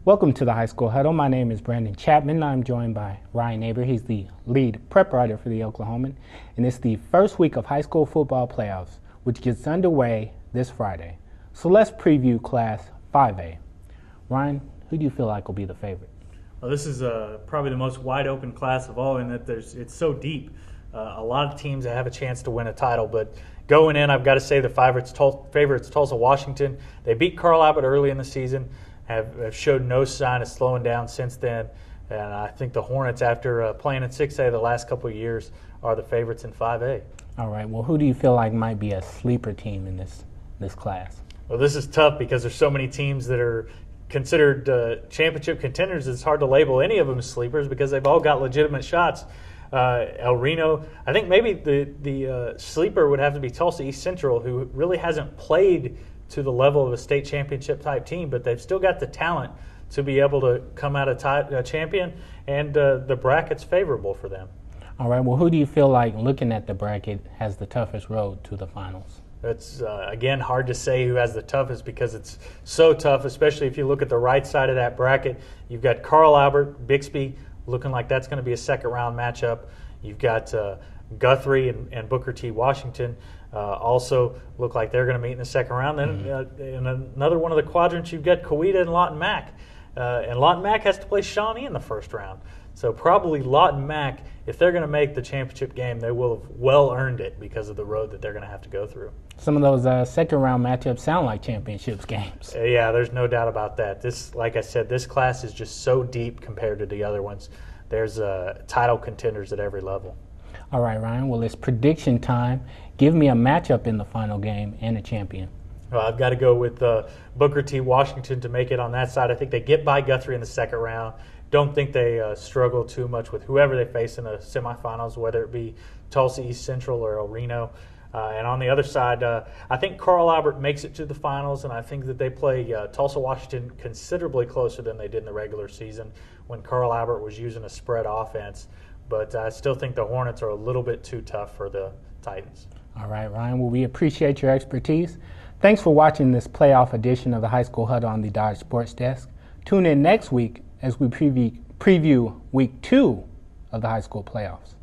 Welcome to the High School Huddle. My name is Brandon Chapman. I'm joined by Ryan Neighbor. He's the lead prep writer for the Oklahoman. And it's the first week of high school football playoffs, which gets underway this Friday. So let's preview Class 5A. Ryan, who do you feel like will be the favorite? Well, this is probably the most wide open class of all in that it's so deep. A lot of teams that have a chance to win a title, but going in, I've got to say the favorites Tulsa, Washington. They beat Carl Abbott early in the season. Have showed no sign of slowing down since then. And I think the Hornets, after playing in 6A the last couple of years, are the favorites in 5A. All right. Well, who do you feel like might be a sleeper team in this class? Well, this is tough because there's so many teams that are considered championship contenders. It's hard to label any of them as sleepers because they've all got legitimate shots. El Reno, I think maybe the sleeper would have to be Tulsa East Central, who really hasn't played to the level of a state championship type team, but they've still got the talent to be able to come out a champion, and the bracket's favorable for them. All right. Well, who do you feel like, looking at the bracket, has the toughest road to the finals? It's, again, hard to say who has the toughest because it's so tough, especially if you look at the right side of that bracket. You've got Carl Albert, Bixby, looking like that's going to be a second-round matchup. You've got Guthrie and Booker T. Washington also look like they're going to meet in the second round. Then in another one of the quadrants, you've got Coweta and Lawton Mac. And Lawton Mac has to play Shawnee in the first round. So probably Lawton Mac, if they're going to make the championship game, they will have well earned it because of the road that they're going to have to go through. Some of those second-round matchups sound like championships games. Yeah, there's no doubt about that. This, like I said, this class is just so deep compared to the other ones. There's title contenders at every level. All right, Ryan. Well, it's prediction time. Give me a matchup in the final game and a champion. Well, I've got to go with Booker T. Washington to make it on that side. I think they get by Guthrie in the second round. Don't think they struggle too much with whoever they face in the semifinals, whether it be Tulsa East Central or El Reno. And on the other side, I think Carl Albert makes it to the finals, and I think that they play Tulsa Washington considerably closer than they did in the regular season when Carl Albert was using a spread offense. But I still think the Hornets are a little bit too tough for the Titans. All right, Ryan. Well, we appreciate your expertise. Thanks for watching this playoff edition of the High School Huddle on the Dodge Sports Desk. Tune in next week as we preview Week 2 of the high school playoffs.